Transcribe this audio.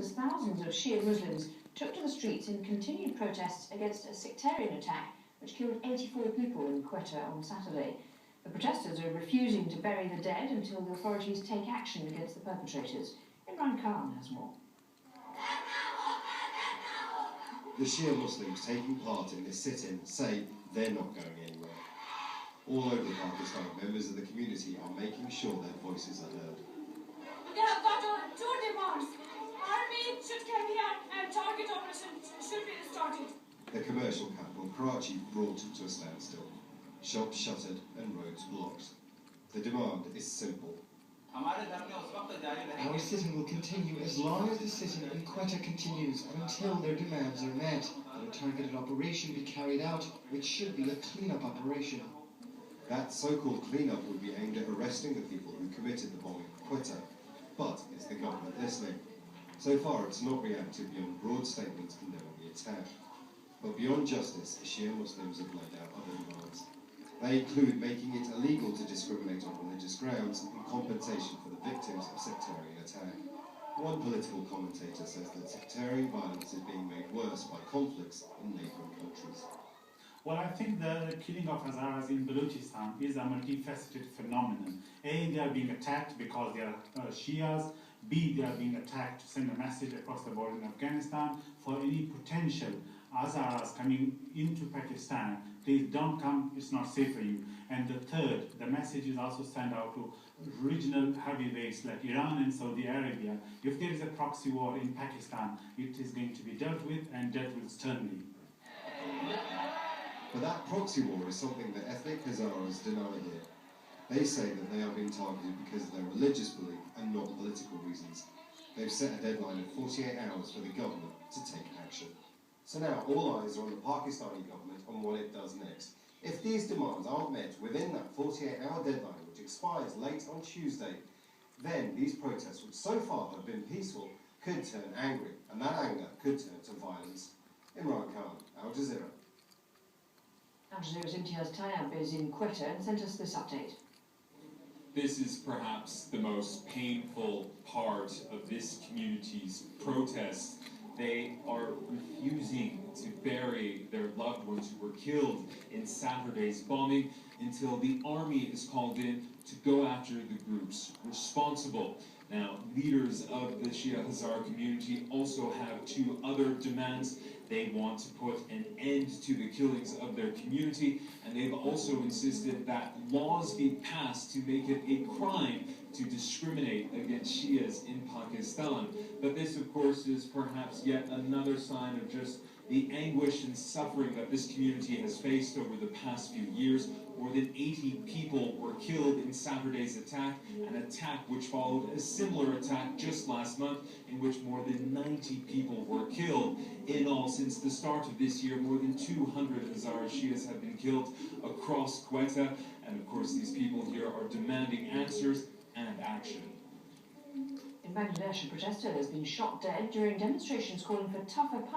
as thousands of Shia Muslims took to the streets in continued protests against a sectarian attack which killed 84 people in Quetta on Saturday. The protesters are refusing to bury the dead until the authorities take action against the perpetrators. Imran Khan has more. The Shia Muslims taking part in this sit-in say they're not going anywhere. All over Pakistan, members of the community are making sure their voices are heard. They have got two demands. Army should carry out and target operation should be started. The commercial capital Karachi brought to a standstill. Shops shuttered and roads blocked. The demand is simple. Our sit-in will continue as long as the sit-in in Quetta continues and until their demands are met. That a targeted operation be carried out, which should be a clean-up operation. That so-called clean-up would be aimed at arresting the people who committed the bombing of Quetta. But is the government listening? So far it's not reacted beyond broad statements condemning the attack. But beyond justice, the Shia Muslims have laid out other demands. They include making it illegal to discriminate on religious grounds and compensation for the victims of sectarian attack. One political commentator says that sectarian violence is being made worse by conflicts in neighbouring countries. Well, I think the killing of Hazaras in Balochistan is a multifaceted phenomenon. A, they are being attacked because they are Shias. B, they are being attacked to send a message across the border in Afghanistan for any potential Hazaras coming into Pakistan. Please don't come, it's not safe for you. And the third, the message is also sent out to regional heavyweights like Iran and Saudi Arabia. If there is a proxy war in Pakistan, it is going to be dealt with and dealt with sternly. But that proxy war is something that ethnic Hazaras deny here. They say that they are being targeted because of their religious belief and not political reasons. They've set a deadline of 48 hours for the government to take action. So now all eyes are on the Pakistani government on what it does next. If these demands aren't met within that 48-hour deadline, which expires late on Tuesday, then these protests, which so far have been peaceful, could turn angry, and that anger could turn to violence. Imran Khan, Al Jazeera. Al Jazeera's Imtiaz Tayyab is in Quetta and sent us this update. This is perhaps the most painful part of this community's protest. They are refusing to bury their loved ones who were killed in Saturday's bombing until the army is called in to go after the groups responsible. Now, leaders of the Shia Hazara community also have two other demands. They want to put an end to the killings of their community, and they've also insisted that laws be passed to make it a crime to discriminate against Shias in Pakistan. But this, of course, is perhaps yet another sign of just the anguish and suffering that this community has faced over the past few years. More than 80 people were killed in Saturday's attack, an attack which followed a similar attack just last month in which more than 90 people were killed. In all, since the start of this year, more than 200 Hazara Shias have been killed across Quetta, and of course these people here are demanding answers and action. In Bangladesh, a protester has been shot dead during demonstrations calling for tougher punishment